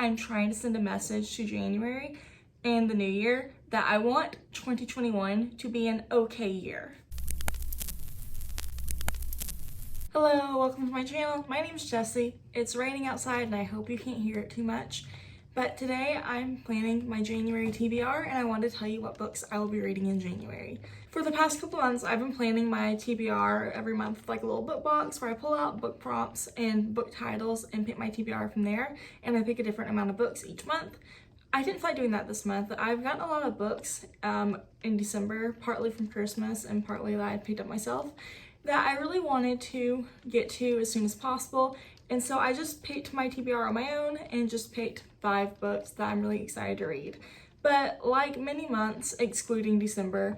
I'm trying to send a message to January and the new year that I want 2021 to be an okay year. Hello, welcome to my channel. My name is Jessie. It's raining outside and I hope you can't hear it too much. But today I'm planning my January TBR and I want to tell you what books I will be reading in January. For the past couple months, I've been planning my TBR every month with like a little book box where I pull out book prompts and book titles and pick my TBR from there, and I pick a different amount of books each month. I didn't feel like doing that this month. I've gotten a lot of books in December, partly from Christmas and partly that I picked up myself, that I really wanted to get to as soon as possible. And so I just picked my TBR on my own and just picked 5 books that I'm really excited to read. But like many months, excluding December,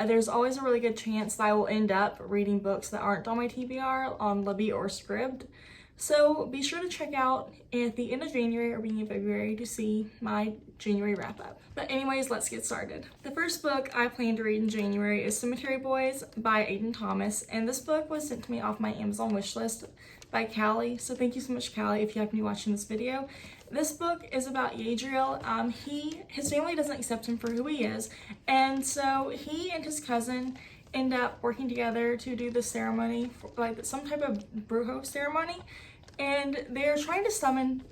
there's always a really good chance that I will end up reading books that aren't on my TBR on Libby or Scribd. So be sure to check out at the end of January or beginning of February to see my January wrap up. But anyways, let's get started. The first book I plan to read in January is Cemetery Boys by Aiden Thomas, and this book was sent to me off my Amazon wishlist by Callie. So thank you so much, Callie, if you happen to be watching this video. This book is about Yadriel. His family doesn't accept him for who he is, and so he and his cousin end up working together to do the ceremony, like some type of brujo ceremony, and they're trying to summon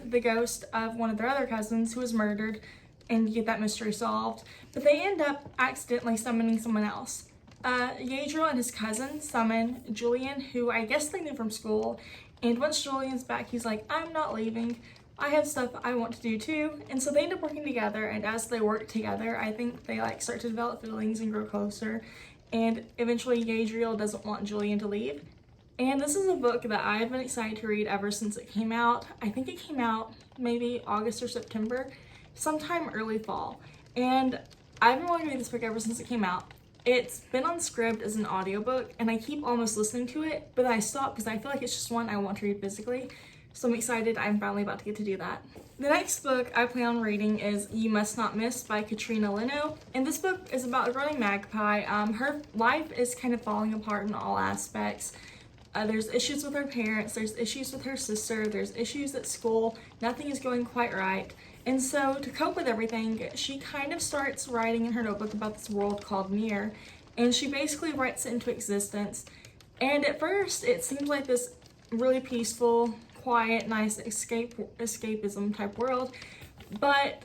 the ghost of one of their other cousins who was murdered and get that mystery solved, but they end up accidentally summoning someone else. Yadriel and his cousin summon Julian, who I guess they knew from school, and once Julian's back, he's like, I'm not leaving. I have stuff I want to do too. And so they end up working together, and as they work together, I think they like start to develop feelings and grow closer. And eventually Yadriel doesn't want Julian to leave. And this is a book that I've been excited to read ever since it came out. I think it came out maybe August or September, sometime early fall. And I've been wanting to read this book ever since it came out. It's been on Scribd as an audiobook, and I keep almost listening to it, but then I stop because I feel like it's just one I want to read physically. So I'm excited I'm finally about to get to do that. The next book I plan on reading is You Must Not Miss by Katrina Leno. And this book is about a growing magpie. Her life is kind of falling apart in all aspects. There's issues with her parents, there's issues with her sister, there's issues at school, nothing is going quite right. And so to cope with everything, she kind of starts writing in her notebook about this world called Mir, and she basically writes it into existence. And at first it seems like this really peaceful, quiet, nice escapism type world, but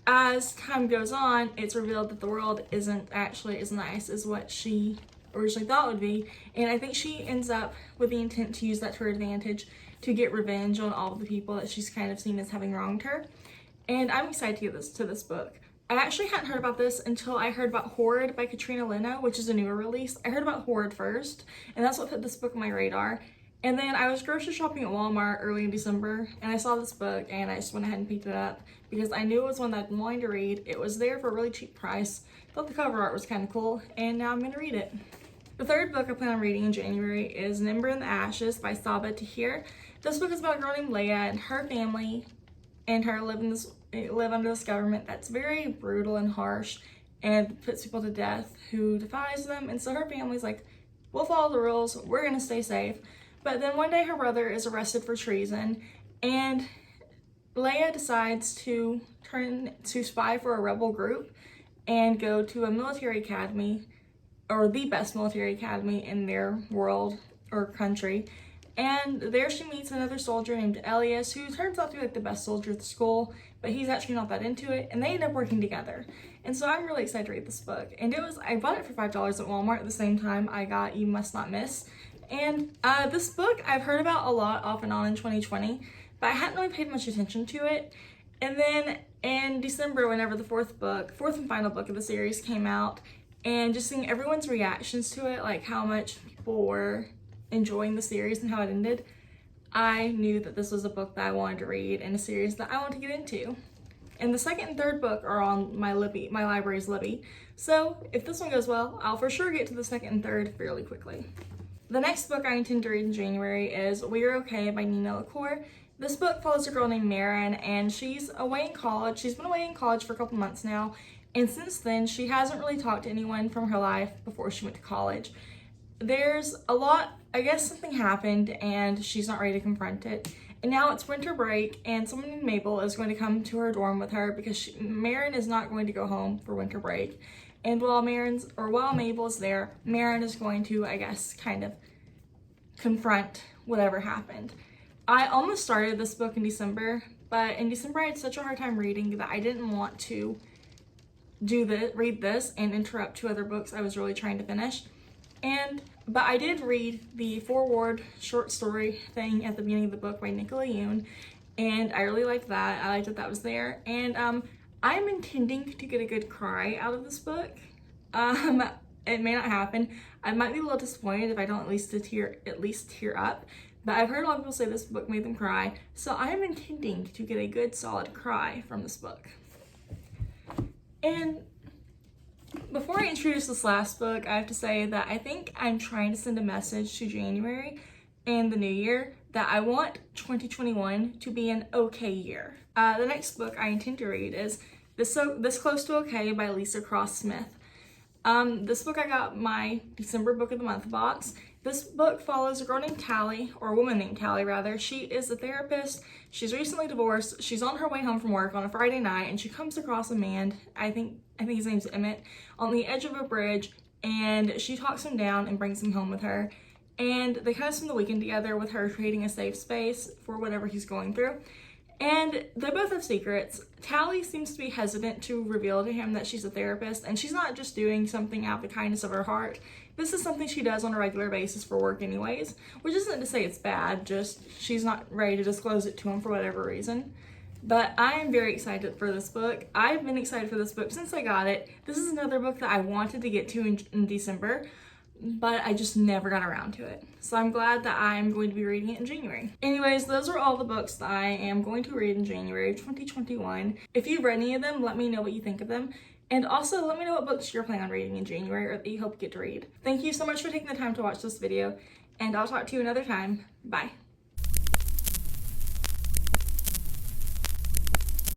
as time goes on, it's revealed that the world isn't actually as nice as what she originally thought it would be, and I think she ends up with the intent to use that to her advantage to get revenge on all of the people that she's kind of seen as having wronged her. And I'm excited to get to this book. I actually hadn't heard about this until I heard about Horrid by Katrina Leno, which is a newer release. I heard about Horrid first, and that's what put this book on my radar. And then I was grocery shopping at Walmart early in December, and I saw this book, and I just went ahead and picked it up because I knew it was one that I'd been wanting to read. It was there for a really cheap price. Thought the cover art was kind of cool, and now I'm going to read it. The third book I plan on reading in January is Nimble in the Ashes by Saba Tahir. This book is about a girl named Leia and her family and her live under this government that's very brutal and harsh and puts people to death who defies them. And so her family's like, we'll follow the rules, we're going to stay safe. But then one day her brother is arrested for treason, and Leia decides to turn to spy for a rebel group and go to a military academy, or the best military academy in their world or country. And there she meets another soldier named Elias, who turns out to be like the best soldier at the school, but he's actually not that into it, and they end up working together. And so I'm really excited to read this book. And I bought it for $5 at Walmart at the same time I got You Must Not Miss. And this book I've heard about a lot off and on in 2020, but I hadn't really paid much attention to it. And then in December, whenever the fourth and final book of the series came out, and just seeing everyone's reactions to it, like how much people were enjoying the series and how it ended, I knew that this was a book that I wanted to read and a series that I wanted to get into. And the second and third book are on my library's Libby. So if this one goes well, I'll for sure get to the second and third fairly quickly. The next book I intend to read in January is We're Okay by Nina LaCour. This book follows a girl named Marin, and she's away in college. She's been away in college for a couple months now, and since then she hasn't really talked to anyone from her life before she went to college. There's a lot, I guess something happened and she's not ready to confront it. And now it's winter break, and someone named Mabel is going to come to her dorm with her because Marin is not going to go home for winter break. And while Mabel is there, Marin is going to, I guess, kind of confront whatever happened. I almost started this book in December, but in December I had such a hard time reading that I didn't want to read this and interrupt 2 other books I was really trying to finish. But I did read the foreword short story thing at the beginning of the book by Nicola Yoon, and I really liked that. I liked that was there, and I'm intending to get a good cry out of this book. It may not happen. I might be a little disappointed if I don't at least tear up, but I've heard a lot of people say this book made them cry, so I am intending to get a good solid cry from this book. And before I introduce this last book, I have to say that I think I'm trying to send a message to January and the new year that I want 2021 to be an okay year. The next book I intend to read is This Close to Okay by Lisa Cross Smith. This book I got my December Book of the Month box. This book follows a girl named Callie, or a woman named Callie rather. She is a therapist. She's recently divorced. She's on her way home from work on a Friday night, and she comes across a man, I think his name's Emmett, on the edge of a bridge, and she talks him down and brings him home with her. And they kind of spend the weekend together with her creating a safe space for whatever he's going through. And they both have secrets. Callie seems to be hesitant to reveal to him that she's a therapist, and she's not just doing something out of the kindness of her heart. This is something she does on a regular basis for work anyways, which isn't to say it's bad, just she's not ready to disclose it to him for whatever reason. But I am very excited for this book. I've been excited for this book since I got it. This is another book that I wanted to get to in December, but I just never got around to it. So I'm glad that I'm going to be reading it in January. Anyways, those are all the books that I am going to read in January of 2021. If you've read any of them, let me know what you think of them. And also let me know what books you're planning on reading in January or that you hope you get to read. Thank you so much for taking the time to watch this video, and I'll talk to you another time. Bye.